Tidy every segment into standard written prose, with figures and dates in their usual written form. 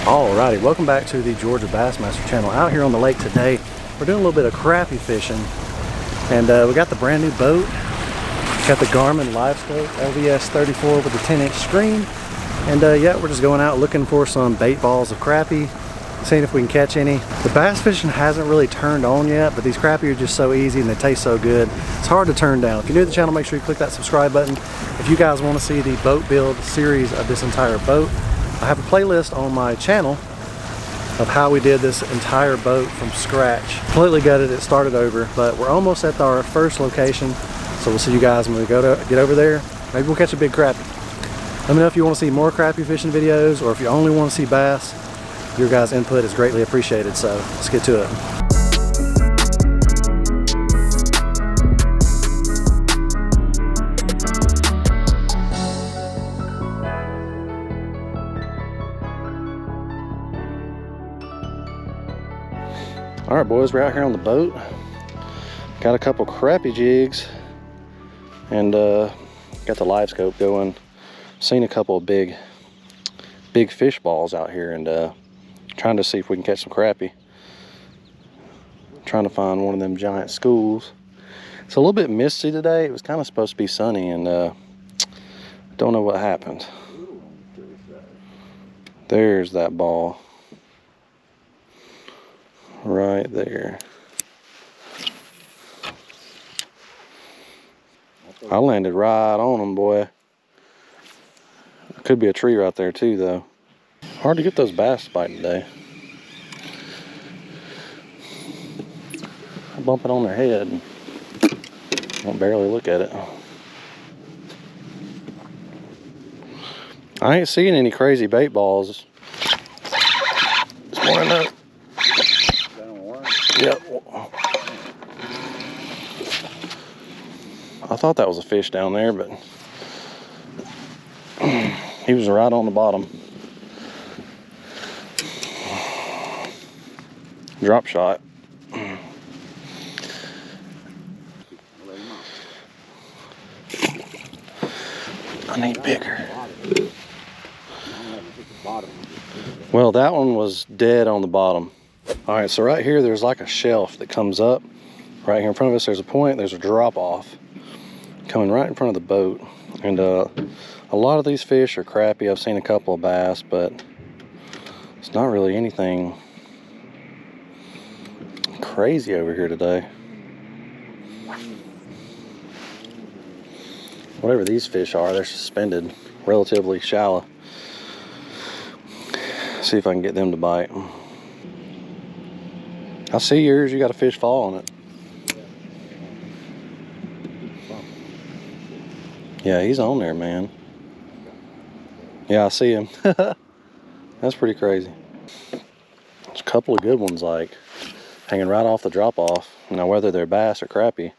Alrighty, welcome back to the Georgia Bassmaster channel. Out here on the lake today, we're doing a little bit of crappie fishing, and we got the brand new boat. Got the Garmin LiveScope LVS 34 with a 10-inch screen, and yeah, we're just going out looking for some bait balls of crappie, seeing if we can catch any. The bass fishing hasn't really turned on yet, but these crappie are just so easy and they taste so good. It's hard to turn down. If you're new to the channel, make sure you click that subscribe button. If you guys want to see the boat build series of this entire boat, I have a playlist on my channel of how we did this entire boat from scratch. Completely gutted it, started over, but we're almost at our first location. So we'll see you guys when we get over there. Maybe we'll catch a big crappie. Let me know if you want to see more crappie fishing videos, or if you only want to see bass. Your guys' input is greatly appreciated, so let's get to it. All right, boys, we're out here on the boat. Got a couple crappie jigs and got the LiveScope going. Seen a couple of big fish balls out here, and trying to see if we can catch some crappie. Trying to find one of them giant schools. It's a little bit misty today. It was kind of supposed to be sunny, and don't know what happened. There's that ball. Right there. I landed right on them, boy. Could be a tree right there too, though. Hard to get those bass biting today. I bump it on their head and won't barely look at it. I ain't seeing any crazy bait balls this morning, though. Yep. I thought that was a fish down there, but he was right on the bottom. Drop shot. I need bigger. Well, that one was dead on the bottom. All right, so right here, there's like a shelf that comes up. Right here in front of us, there's a point, there's a drop off coming right in front of the boat. And a lot of these fish are crappie. I've seen a couple of bass, but it's not really anything crazy over here today. Whatever these fish are, they're suspended relatively shallow. See if I can get them to bite. I see yours. You got a fish fall on it. Yeah, he's on there, man. Yeah, I see him. That's pretty crazy. There's a couple of good ones, like hanging right off the drop off. Now, whether they're bass or crappie,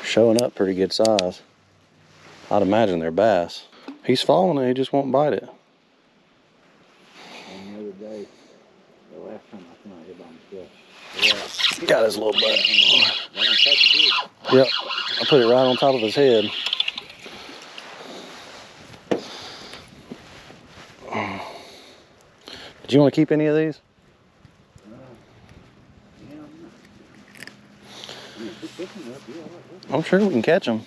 showing up pretty good size. I'd imagine they're bass. He's falling and he just won't bite it. The other day, the last time I came out here by myself. Got his little butt. Yep, I put it right on top of his head. Did you want to keep any of these? I'm sure we can catch them.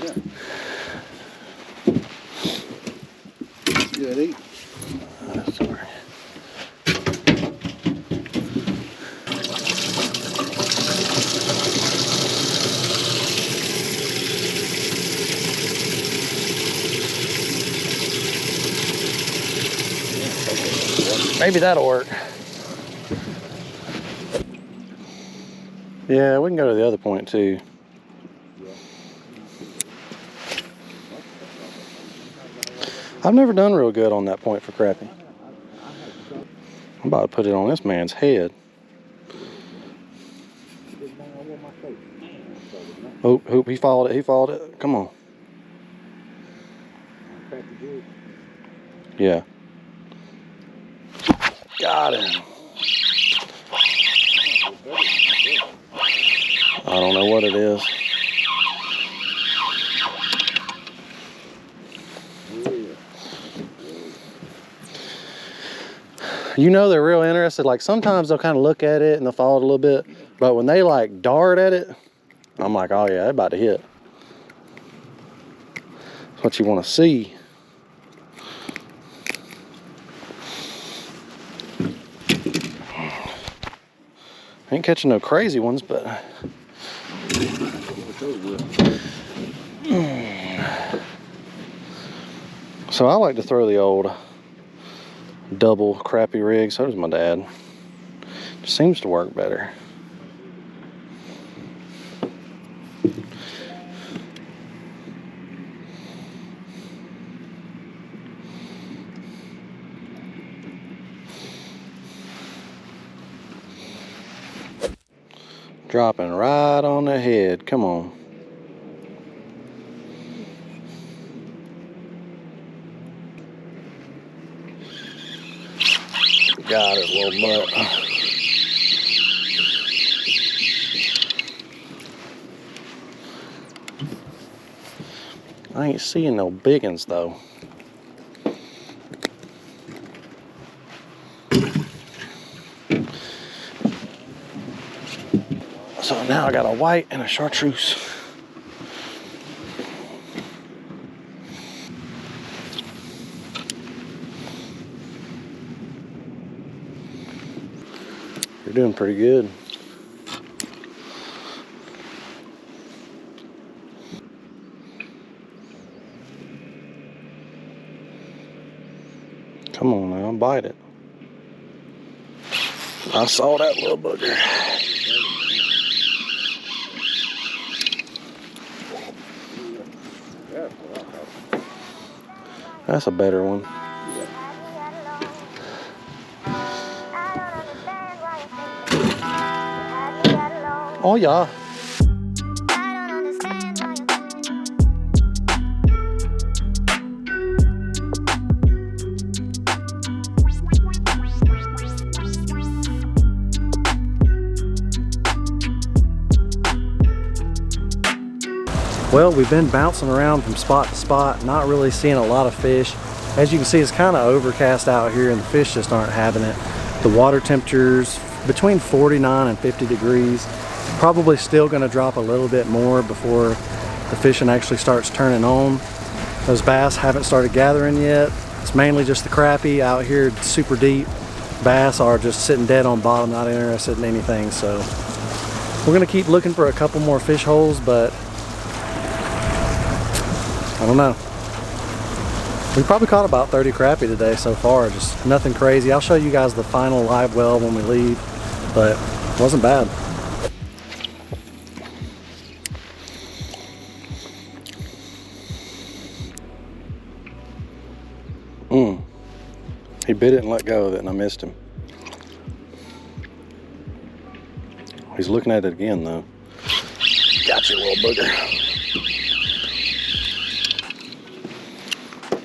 Yeah. Good eat. Sorry. Maybe that'll work. Yeah, we can go to the other point too. I've never done real good on that point for crappie. I'm about to put it on this man's head. Oh, he followed it. He followed it. Come on. Yeah. Got him. I don't know what it is. You know they're real interested. Like sometimes they'll kind of look at it and they'll follow it a little bit. But when they like dart at it, I'm like, oh yeah, they're about to hit. That's what you want to see. Ain't catching no crazy ones, but so I like to throw the old double crappie rig. So does my dad. Just seems to work better. Dropping right on the head. Come on. Got it, little mutt. I ain't seeing no big ones though. So now I got a white and a chartreuse. You're doing pretty good. Come on now, bite it. I saw that little booger. That's a better one. Oh yeah. Well, we've been bouncing around from spot to spot, not really seeing a lot of fish. As you can see, it's kind of overcast out here and the fish just aren't having it. The water temperature's between 49 and 50 degrees. Probably still going to drop a little bit more before the fishing actually starts turning on. Those bass haven't started gathering yet. It's mainly just the crappie out here super deep. Bass are just sitting dead on bottom, not interested in anything. So we're going to keep looking for a couple more fish holes, but I don't know. We probably caught about 30 crappie today so far, just nothing crazy. I'll show you guys the final live well when we leave, but it wasn't bad. He bit it and let go of it and I missed him. He's looking at it again though. Got you, little booger.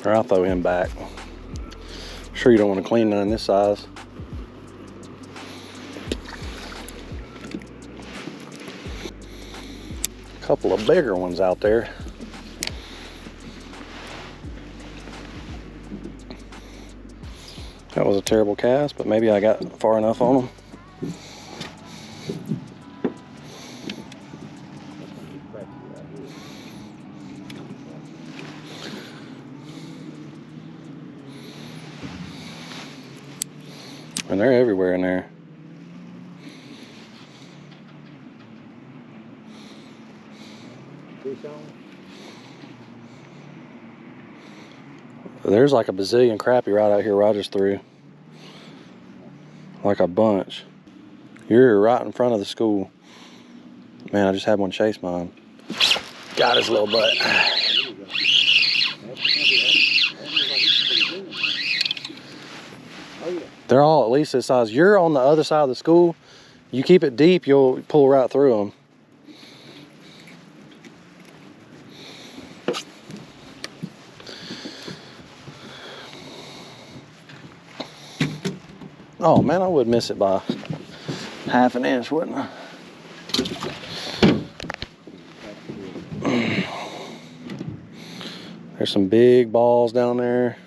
Or I'll throw him back. Sure you don't want to clean none this size. A couple of bigger ones out there. That was a terrible cast, but maybe I got far enough on them. And they're everywhere in there. There's like a bazillion crappie right out here where I just threw. Like a bunch. You're right in front of the school. Man, I just had one chase mine. Got his little butt. They're all at least this size. You're on the other side of the school. You keep it deep, you'll pull right through them. Oh man, I would miss it by half an inch, wouldn't I? There's some big balls down there.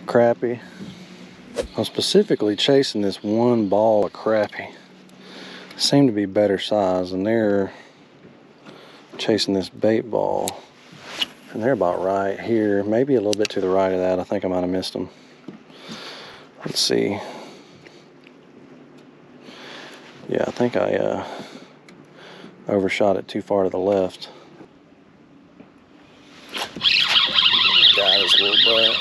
Crappie. I'm specifically chasing this one ball of crappie. Seem to be better size, and they're chasing this bait ball. And they're about right here, maybe a little bit to the right of that. I think I might have missed them. Let's see. Yeah, I think I overshot it too far to the left. Got his little butt.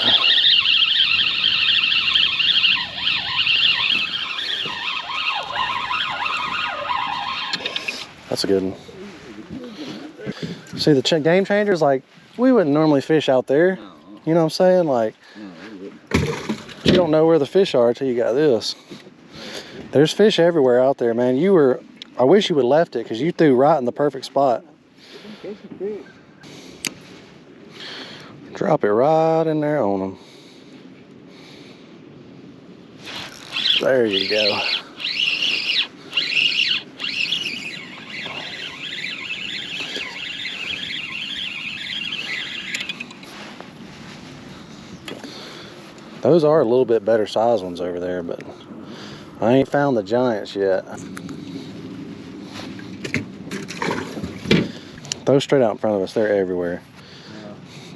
That's a good one. See, the game changer is like, we wouldn't normally fish out there. You know what I'm saying? Like, you don't know where the fish are until you got this. There's fish everywhere out there, man. I wish you would have left it because you threw right in the perfect spot. Drop it right in there on them. There you go. Those are a little bit better size ones over there, but I ain't found the giants yet. Those straight out in front of us, they're everywhere.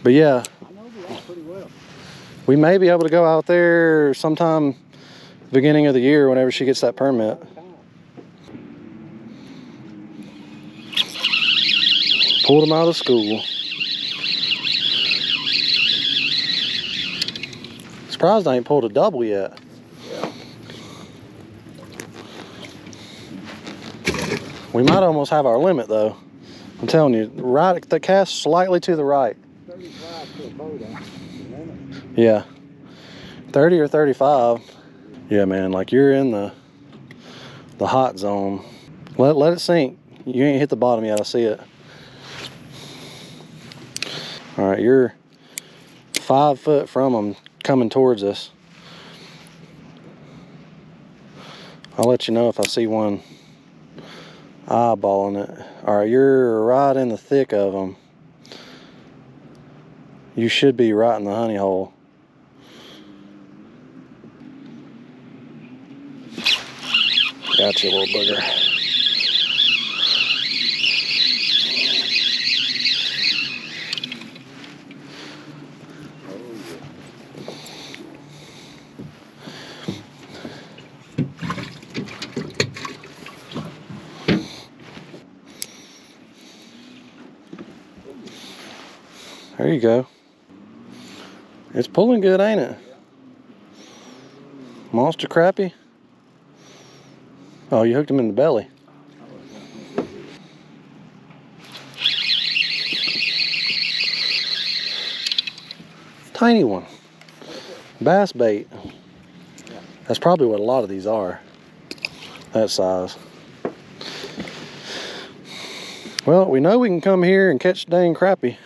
But yeah, I know the lake pretty well. We may be able to go out there sometime beginning of the year whenever she gets that permit. Pulled them out of school. Surprised I ain't pulled a double yet. Yeah. We might almost have our limit though. I'm telling you, right, the cast slightly to the right. 35 to a boat out. Yeah. 30 or 35. Yeah, man, like you're in the hot zone. Let it sink. You ain't hit the bottom yet, I see it. All right, you're 5 foot from them coming towards us. I'll let you know if I see one eyeballing it. All right, you're right in the thick of them. You should be right in the honey hole. Gotcha, little booger. There you go. It's pulling good, ain't it? Monster crappie. Oh, you hooked him in the belly. Tiny one. Bass bait. That's probably what a lot of these are. That size. Well, we know we can come here and catch dang crappie.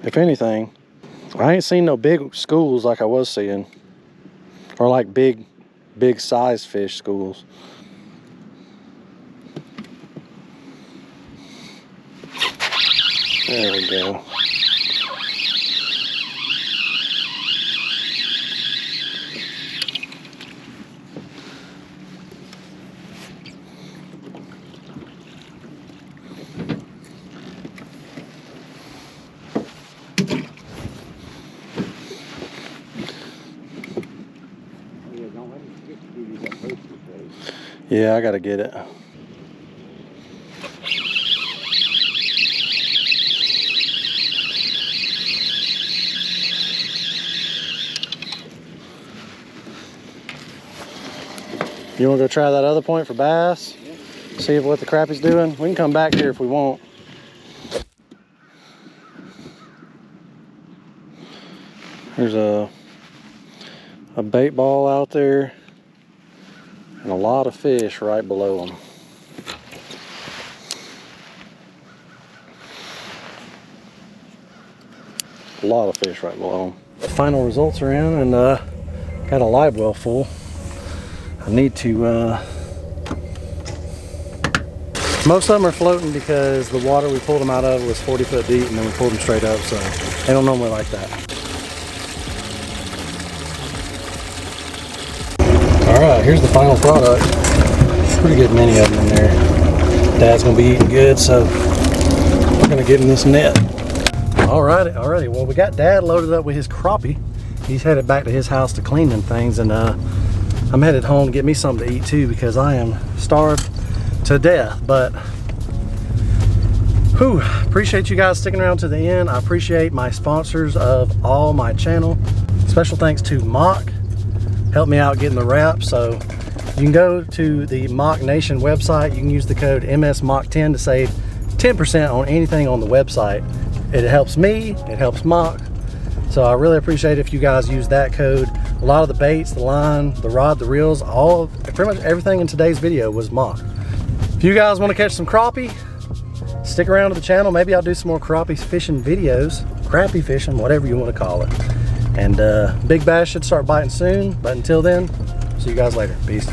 If anything. I ain't seen no big schools like I was seeing. Or like big size fish schools. There we go. Yeah, I gotta get it. You wanna go try that other point for bass? Yeah. See if what the crappie's doing? We can come back here if we want. There's a bait ball out there and a lot of fish right below them. A lot of fish right below them. The final results are in, and got a live well full. I need to, most of them are floating because the water we pulled them out of was 40 foot deep, and then we pulled them straight up, so they don't normally like that. here's the final product. Pretty good many of them in there. Dad's gonna be eating good, so we're gonna get in this net. Alrighty. Well, we got Dad loaded up with his crappie. He's headed back to his house to clean them things, and I'm headed home to get me something to eat too because I am starved to death. But whew, appreciate you guys sticking around to the end. I appreciate my sponsors of all my channel. Special thanks to MACH, helped me out getting the wrap. So you can go to the MACH Nation website. You can use the code MSMACH10 to save 10% on anything on the website. It helps me, it helps MACH. So I really appreciate it if you guys use that code. A lot of the baits, the line, the rod, the reels, pretty much everything in today's video was MACH. If you guys want to catch some crappie, stick around to the channel. Maybe I'll do some more crappie fishing videos, crappie fishing, whatever you want to call it. And big bass should start biting soon, but until then, see you guys later. Peace.